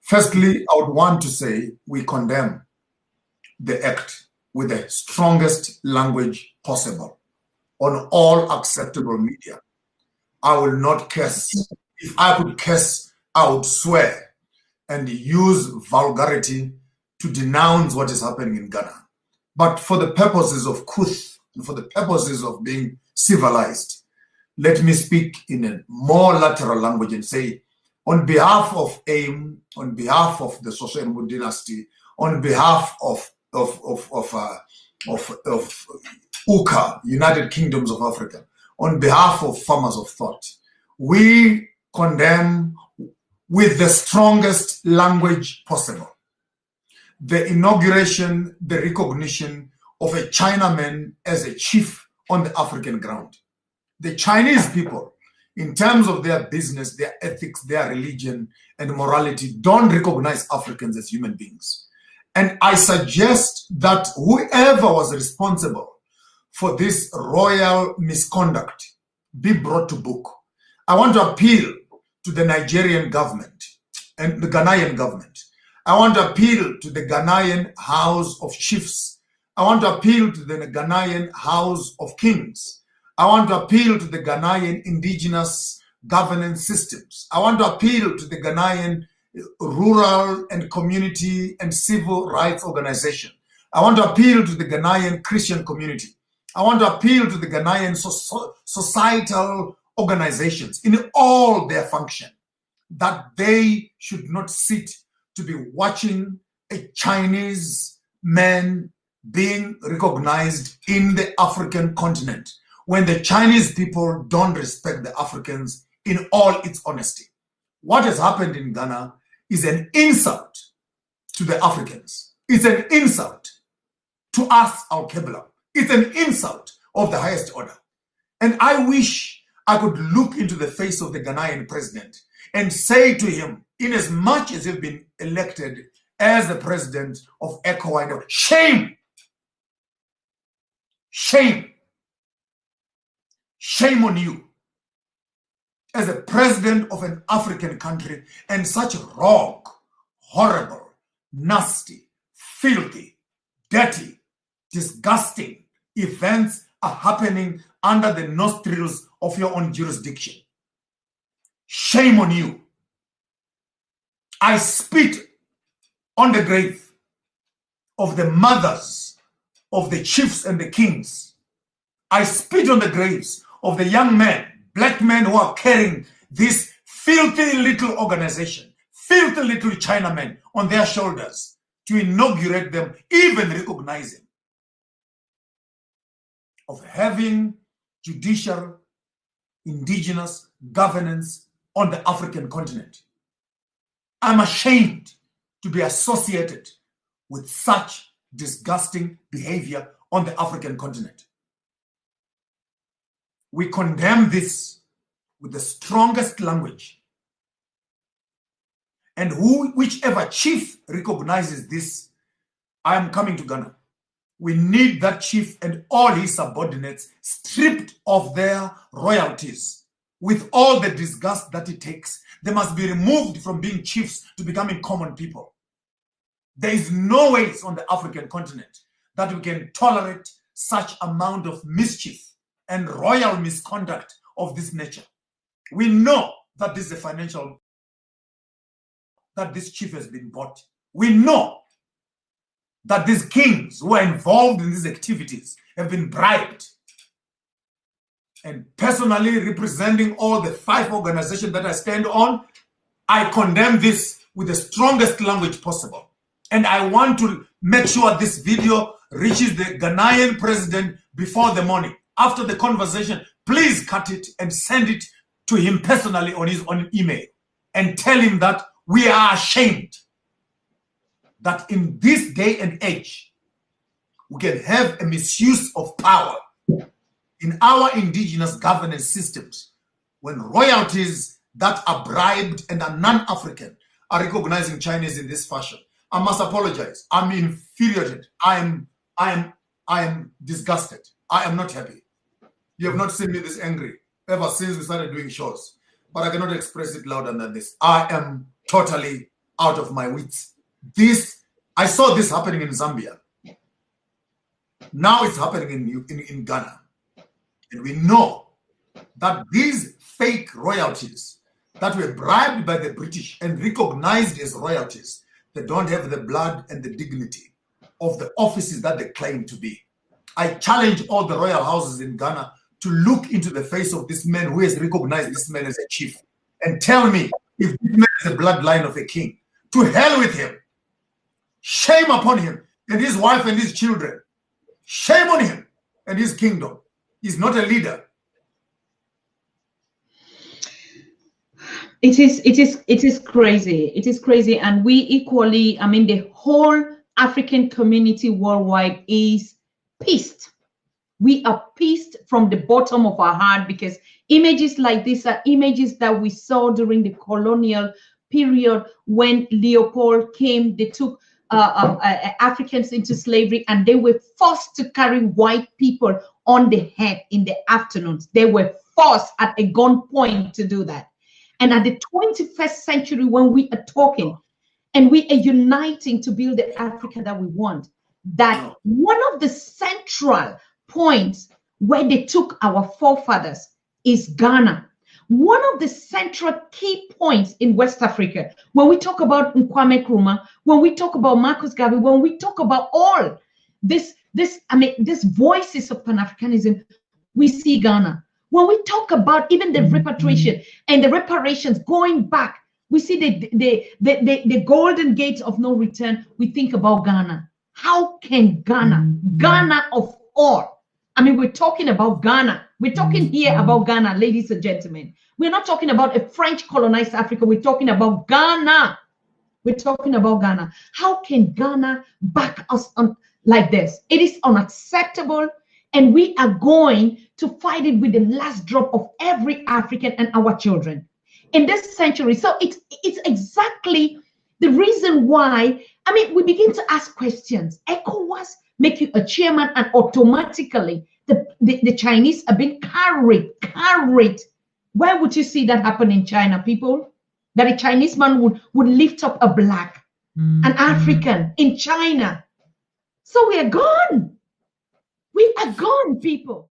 Firstly, I would want to say we condemn the act with the strongest language possible on all acceptable media. I will not curse. If I could curse, I would swear and use vulgarity to denounce what is happening in Ghana. But for the purposes of Kuth, and for the purposes of being civilized, let me speak in a more lateral language and say, on behalf of AIM, on behalf of the Soshenbu dynasty, on behalf of UKA, United Kingdoms of Africa, on behalf of Farmers of Thought, we condemn with the strongest language possible the inauguration, the recognition of a Chinaman as a chief on the African ground. The Chinese people, in terms of their business, their ethics, their religion, and morality, don't recognize Africans as human beings. And I suggest that whoever was responsible for this royal misconduct be brought to book. I want to appeal to the Nigerian government and the Ghanaian government. I want to appeal to the Ghanaian House of Chiefs. I want to appeal to the Ghanaian House of Kings. I want to appeal to the Ghanaian indigenous governance systems. I want to appeal to the Ghanaian rural and community and civil rights organization. I want to appeal to the Ghanaian Christian community. I want to appeal to the Ghanaian societal organizations in all their function, that they should not sit to be watching a Chinese man being recognized in the African continent when the Chinese people don't respect the Africans in all its honesty. What has happened in Ghana is an insult to the Africans. It's an insult to us, our Kebla. It's an insult of the highest order. And I wish I could look into the face of the Ghanaian president and say to him, in as much as you've been elected as the president of ECOWAS, shame! Shame! Shame on you as a president of an African country, and such wrong, horrible, nasty, filthy, dirty, disgusting events are happening under the nostrils of your own jurisdiction. Shame on you. I spit on the grave of the mothers of the chiefs and the kings. I spit on the graves of the young men, black men who are carrying this filthy little organization, filthy little Chinamen on their shoulders to inaugurate them, even recognizing of having judicial, indigenous governance on the African continent. I'm ashamed to be associated with such disgusting behavior on the African continent. We condemn this with the strongest language. And whichever chief recognizes this, I am coming to Ghana. We need that chief and all his subordinates stripped of their royalties with all the disgust that it takes. They must be removed from being chiefs to becoming common people. There is no way on the African continent that we can tolerate such amount of mischief and royal misconduct of this nature. We know that this is a financial, that this chief has been bought. We know that these kings who are involved in these activities have been bribed. And personally, representing all the 5 organizations that I stand on, I condemn this with the strongest language possible. And I want to make sure this video reaches the Ghanaian president before the morning. After the conversation, please cut it and send it to him personally on his own email and tell him that we are ashamed that in this day and age, we can have a misuse of power in our indigenous governance systems when royalties that are bribed and are non-African are recognizing Chinese in this fashion. I must apologize. I'm infuriated. I am disgusted. I am not happy. You have not seen me this angry ever since we started doing shows, but I cannot express it louder than this. I am totally out of my wits. I saw this happening in Zambia. Now it's happening in Ghana. And we know that these fake royalties that were bribed by the British and recognized as royalties, they don't have the blood and the dignity of the offices that they claim to be. I challenge all the royal houses in Ghana to look into the face of this man who has recognized this man as a chief and tell me if this man is the bloodline of a king. To hell with him. Shame upon him and his wife and his children. Shame on him and his kingdom. He's not a leader. It is crazy. It is crazy. And we equally, I mean, the whole African community worldwide is pissed. We are pissed from the bottom of our heart, because images like this are images that we saw during the colonial period when Leopold came. They took Africans into slavery, and they were forced to carry white people on the head in the afternoons. They were forced at a gunpoint to do that. And at the 21st century, when we are talking and we are uniting to build the Africa that we want, that one of the central points where they took our forefathers is Ghana. One of the central key points in West Africa, when we talk about Kwame Nkrumah, when we talk about Marcus Garvey, when we talk about all these voices of Pan-Africanism, we see Ghana. When we talk about even the repatriation and the reparations going back, we see the golden gates of no return. We think about Ghana. How can Ghana of all? I mean, we're talking about Ghana. We're talking here about Ghana, ladies and gentlemen. We're not talking about a French colonized Africa. We're talking about Ghana. We're talking about Ghana. How can Ghana back us on like this? It is unacceptable. And we are going to fight it with the last drop of every African and our children in this century. So it's exactly the reason why, I mean, we begin to ask questions. ECOWAS make you a chairman, and automatically the Chinese are being carried. Where would you see that happen in China, people? That a Chinese man would lift up a black, an African in China. So we are gone. We are gone, people.